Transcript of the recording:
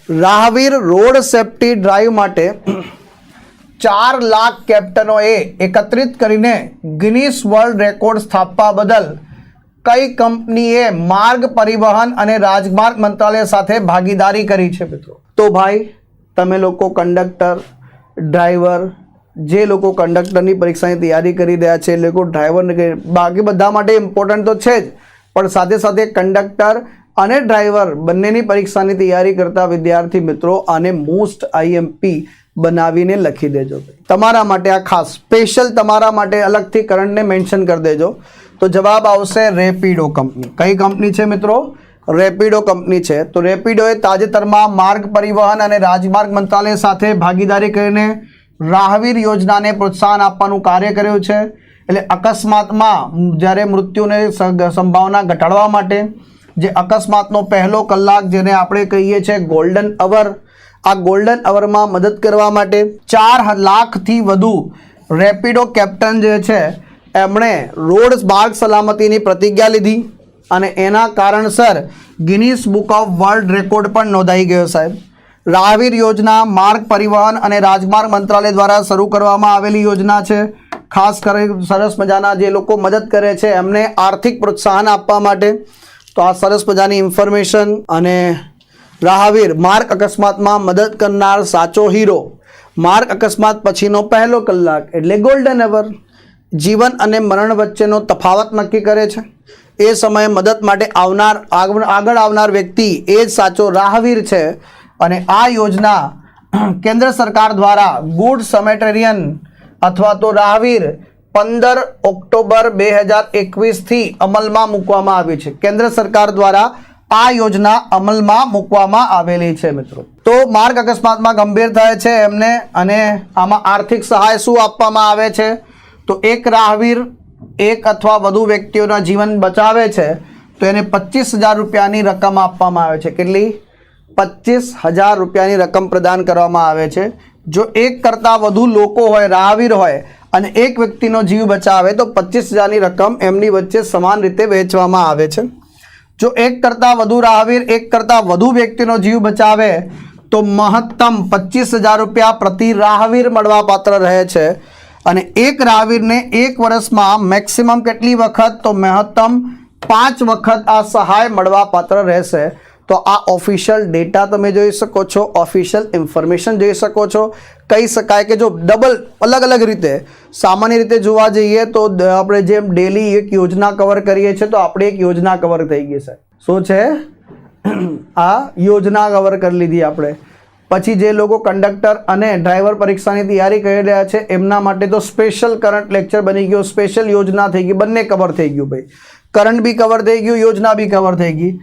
Rahveer road safety drive માટે 4 લાખ કેપ્ટનોએ એકત્રિત કરીને ગિનીસ વર્લ્ડ રેકોર્ડ સ્થાપવા બદલ કઈ કંપનીએ માર્ગ પરિવહન અને રાજમાર્ગ મંત્રાલય સાથે ભાગીદારી કરી છે મિત્રો? તો ભાઈ તમે લોકો કંડક્ટર, ડ્રાઈવર, જે લોકો કંડક્ટરની પરીક્ષાની તૈયારી કરી રહ્યા છે એ લોકો ડ્રાઈવર, બાકી બધા માટે ઇમ્પોર્ટન્ટ તો છે જ, પણ સાથે સાથે કંડક્ટર અને ડ્રાઈવર બંનેની પરીક્ષાની તૈયારી કરતા વિદ્યાર્થી મિત્રો આને મોસ્ટ આઈએમપી બનાવીને લખી દેજો. તમારા માટે આ ખાસ સ્પેશિયલ તમારા માટે અલગથી કરંટને મેન્શન કરી દેજો. તો જવાબ આવશે રેપિડો કંપની. કઈ કંપની છે મિત્રો? રેપિડો કંપની છે. તો રેપિડોએ તાજેતરમાં માર્ગ પરિવહન અને રાજમાર્ગ મંત્રાલય સાથે ભાગીદારી કરીને રાહવીર યોજનાને પ્રોત્સાહન આપવાનું કાર્ય કર્યું છે. એટલે અકસ્માતમાં જ્યારે મૃત્યુની સંભાવના ઘટાડવા માટે જે અકસ્માતનો પહેલો કલાક જેને આપણે કહીએ છીએ ગોલ્ડન અવર, આ ગોલ્ડન અવરમાં મદદ કરવા માટે 4 લાખથી વધુ રેપિડો કેપ્ટન જે છે એમણે રોડ માર્ગ સલામતીની પ્રતિજ્ઞા લીધી અને એના કારણસર Guinness book of world record પણ નોંધાઈ ગયો સાહેબ. રાહવીર યોજના માર્ગ પરિવહન અને રાજમાર્ગ મંત્રાલય દ્વારા શરૂ કરવામાં આવેલી યોજના છે. ખાસ કરી સરસ મજાના જે લોકો મદદ કરે છે એમને આર્થિક પ્રોત્સાહન આપવા માટે. તો આ સરસ મજાની ઇન્ફોર્મેશન. અને રાહવીર માર્ગ અકસ્માતમાં મદદ કરનાર સાચો હીરો, માર્ગ અકસ્માત પછીનો પહેલો કલાક એટલે ગોલ્ડન અવર, જીવન અને મરણ વચ્ચેનો તફાવત નક્કી કરે છે. એ સમયે મદદ માટે આગળ આવનાર વ્યક્તિ એ જ સાચો રાહવીર છે. અને આ યોજના કેન્દ્ર સરકાર દ્વારા ગુડ સમેટેરિયન અથવા તો રાહવીર 15 ઓક્ટોબર 2021થી અમલમાં મૂકવામાં આવી છે. કેન્દ્ર સરકાર દ્વારા આ યોજના અમલમાં મૂકવામાં આવેલી છે મિત્રો. તો માર્ગ અકસ્માતમાં ગંભીર થાય છે એમને અને આમાં આર્થિક સહાય શું આપવામાં આવે છે? તો એક રાહવીર એક અથવા વધુ વ્યક્તિઓના જીવન બચાવે છે તો એને 25,000 રૂપિયાની રકમ આપવામાં આવે છે. કેટલી? 25,000 રૂપિયાની રકમ પ્રદાન કરવામાં આવે છે. જો એક કરતાં વધુ લોકો હોય, રાહવીર હોય અને એક વ્યક્તિનો જીવ બચાવે તો 25,000ની રકમ એમની વચ્ચે સમાન રીતે વહેંચવામાં આવે છે. જો એક કરતાં વધુ રાહવીર એક કરતાં વધુ વ્યક્તિનો જીવ બચાવે તો મહત્તમ 25,000 રૂપિયા પ્રતિ રાહવીર મળવાપાત્ર રહે છે. અને એક રાહવીરને એક વર્ષમાં મેક્સિમમ કેટલી વખત? તો મહત્તમ 5 વખત આ સહાય મળવાપાત્ર રહેશે. તો આ ઓફિશિયલ ડેટા તમે જોઈ શકો છો, ઓફિશિયલ ઇન્ફોર્મેશન જોઈ શકો છો. કહી શકાય કે જો ડબલ અલગ અલગ રીતે સામાન્ય રીતે જોવા જઈએ તો આપણે જેમ ડેલી એક યોજના કવર કરીએ છીએ તો આપણે એક યોજના કવર થઈ ગઈ છે. શું છે? આ યોજના કવર કરી લીધી આપણે. પછી જે લોકો કંડક્ટર અને ડ્રાઈવર પરીક્ષાની તૈયારી કરી રહ્યા છે એમના માટે તો સ્પેશિયલ કરંટ લેક્ચર બની ગયો, સ્પેશિયલ યોજના થઈ ગઈ, બંને કવર થઈ ગયું ભાઈ. કરંટ બી કવર થઈ ગયું, યોજના બી કવર થઈ ગઈ.